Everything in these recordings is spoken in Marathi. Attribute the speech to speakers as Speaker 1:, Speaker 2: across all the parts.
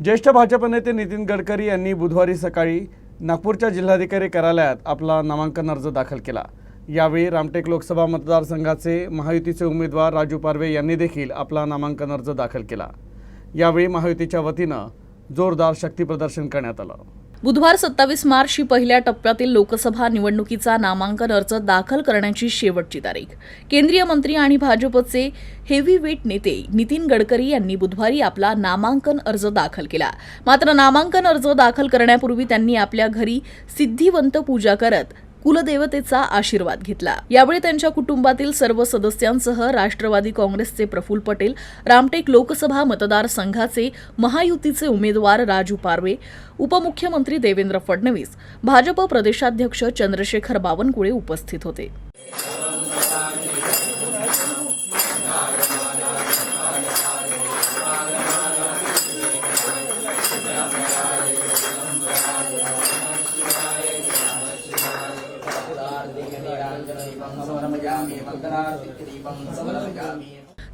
Speaker 1: ज्येष्ठ भाजप नेते नितीन गडकरी यांनी बुधवारी सकाळी नागपूरच्या जिल्हाधिकारी कार्यालयात आपला नामांकन अर्ज दाखल केला। यावेळी रामटेक लोकसभा मतदारसंघाचे महायुतीचे उमेदवार राजू पारवे यांनी देखील आपला नामांकन अर्ज दाखल केला। यावेळी महायुतीच्या वतीने जोरदार शक्ती प्रदर्शन करण्यात आलं।
Speaker 2: बुधवार 27 मार्च ही पहिल्या टप्प्यातील लोकसभा निवडणुकीचा नामांकन अर्ज दाखल करण्याची शेवटची तारीख। केंद्रीय मंत्री आणि भाजपचे हेवीवेट नेते नितीन गडकरी यांनी बुधवारी आपला नामांकन अर्ज दाखल केला। मात्र नामांकन अर्ज दाखल करण्यापूर्वी त्यांनी आपल्या घरी सिद्धिवंत पूजा करत कुलदेवतेचा आशीर्वाद घेतला। यावेळी त्यांच्या कुटुंबातील सर्व सदस्यांसह राष्ट्रवादी काँग्रेसचे प्रफुल्ल पटेल, रामटेक लोकसभा मतदारसंघाचे महायुतीचे उमेदवार राजू पारवे, उपमुख्यमंत्री देवेंद्र फडणवीस, भाजप प्रदेशाध्यक्ष चंद्रशेखर बावनकुळे उपस्थित होते।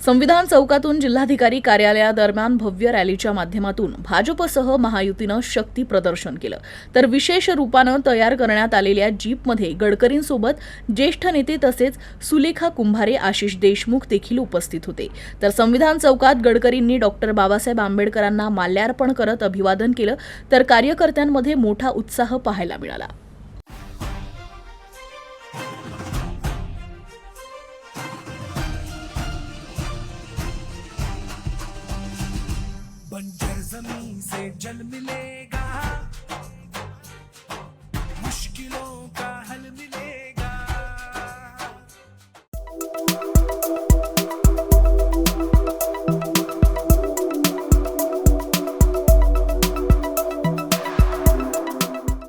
Speaker 2: संविधान चौकातून जिल्हाधिकारी कार्यालयादरम्यान भव्य रॅलीच्या माध्यमातून भाजपसह महायुतीनं शक्ती प्रदर्शन केलं। तर विशेष रूपानं तयार करण्यात आलेल्या जीपमध्ये गडकरींसोबत ज्येष्ठ नेते तसेच सुलेखा कुंभारे, आशिष देशमुख देखील उपस्थित होते। तर संविधान चौकात गडकरींनी डॉक्टर बाबासाहेब आंबेडकरांना माल्यार्पण करत अभिवादन केलं। तर कार्यकर्त्यांमध्ये मोठा उत्साह पाहायला मिळाला।
Speaker 3: बंजर ज़मीं से जल मिलेगा।